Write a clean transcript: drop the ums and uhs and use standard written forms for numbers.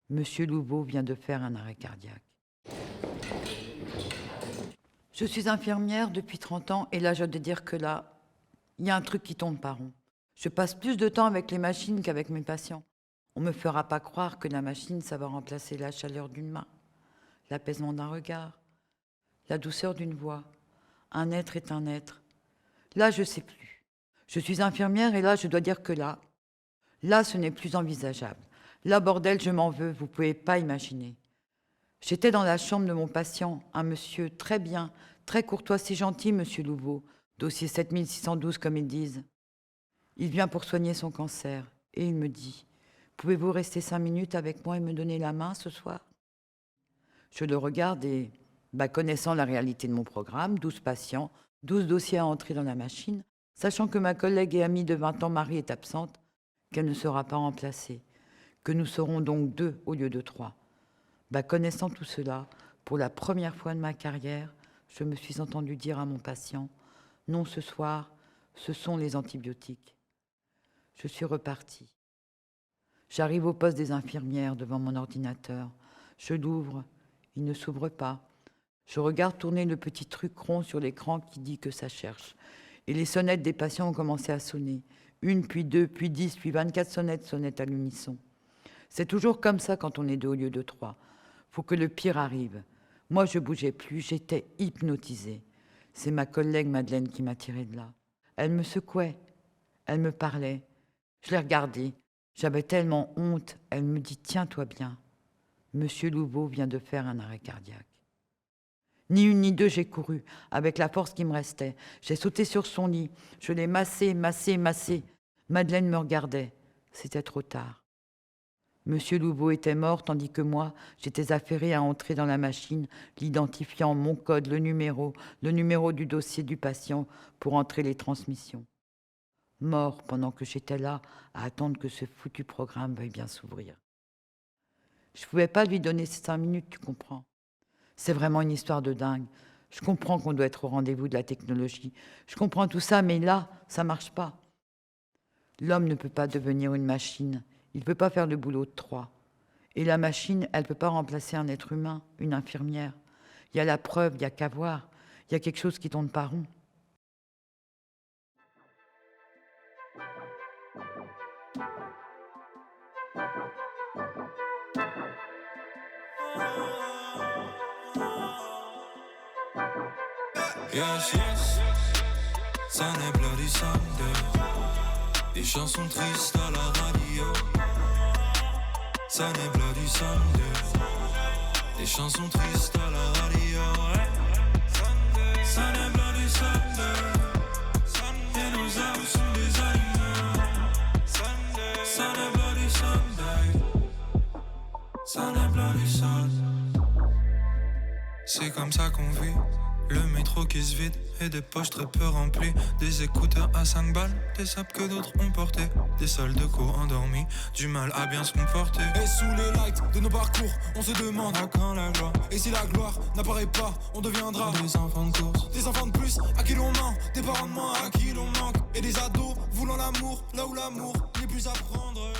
Monsieur Louveau vient de faire un arrêt cardiaque. Je suis infirmière depuis 30 ans et là, je dois dire que là, il y a un truc qui tourne pas rond. Je passe plus de temps avec les machines qu'avec mes patients. On me fera pas croire que la machine, ça va remplacer la chaleur d'une main, l'apaisement d'un regard, la douceur d'une voix. Un être est un être. Là, je sais plus. Je suis infirmière et là, je dois dire que là, ce n'est plus envisageable. Là, bordel, je m'en veux, vous pouvez pas imaginer. J'étais dans la chambre de mon patient, un monsieur très bien, très courtois, si gentil, monsieur Louveau, dossier 7612 comme ils disent. Il vient pour soigner son cancer et il me dit « Pouvez-vous rester 5 minutes avec moi et me donner la main ce soir ?» Je le regarde et, connaissant la réalité de mon programme, 12 patients, 12 dossiers à entrer dans la machine, sachant que ma collègue et amie de 20 ans, Marie, est absente, qu'elle ne sera pas remplacée, que nous serons donc 2 au lieu de 3. Connaissant tout cela, pour la première fois de ma carrière, je me suis entendue dire à mon patient « Non, ce soir, ce sont les antibiotiques. » Je suis repartie. J'arrive au poste des infirmières devant mon ordinateur. Je l'ouvre, il ne s'ouvre pas. Je regarde tourner le petit truc rond sur l'écran qui dit que ça cherche. Et les sonnettes des patients ont commencé à sonner. 1, puis 2, puis 10, puis 24 sonnettes à l'unisson. C'est toujours comme ça quand on est 2 au lieu de 3. Faut que le pire arrive. Moi, je bougeais plus, j'étais hypnotisée. C'est ma collègue Madeleine qui m'a tirée de là. Elle me secouait, elle me parlait. Je l'ai regardée. J'avais tellement honte. Elle me dit « Tiens-toi bien. Monsieur Louveau vient de faire un arrêt cardiaque. » Ni une ni deux, j'ai couru, avec la force qui me restait. J'ai sauté sur son lit. Je l'ai massé. Madeleine me regardait. C'était trop tard. Monsieur Louveau était mort, tandis que moi, j'étais affairée à entrer dans la machine, l'identifiant, mon code, le numéro du dossier du patient pour entrer les transmissions. Mort pendant que j'étais là à attendre que ce foutu programme veuille bien s'ouvrir. Je ne pouvais pas lui donner ces 5 minutes, tu comprends. C'est vraiment une histoire de dingue. Je comprends qu'on doit être au rendez-vous de la technologie. Je comprends tout ça, mais là, ça ne marche pas. L'homme ne peut pas devenir une machine. Il ne peut pas faire le boulot de 3. Et la machine, elle ne peut pas remplacer un être humain, une infirmière. Il y a la preuve, il n'y a qu'à voir. Il y a quelque chose qui tourne pas rond. Yes, Sunday Bloody Sunday. Des chansons tristes à la radio. Sunday Bloody Sunday. Des chansons tristes à la radio. Sunday Bloody Sunday. Et nos âmes sont des animaux. Sunday Bloody Sunday. Sunday Bloody Sunday. C'est comme ça qu'on vit. Le métro qui se vide et des poches très peu remplies. Des écouteurs à 5 balles, des sapes que d'autres ont portés. Des salles de cours endormies, du mal à bien se comporter. Et sous les lights de nos parcours, on se demande à quand la gloire. Et si la gloire n'apparaît pas, on deviendra des enfants de course. Des enfants de plus, à qui l'on ment. Des parents de moins, à qui l'on manque. Et des ados voulant l'amour, là où l'amour n'est plus à prendre.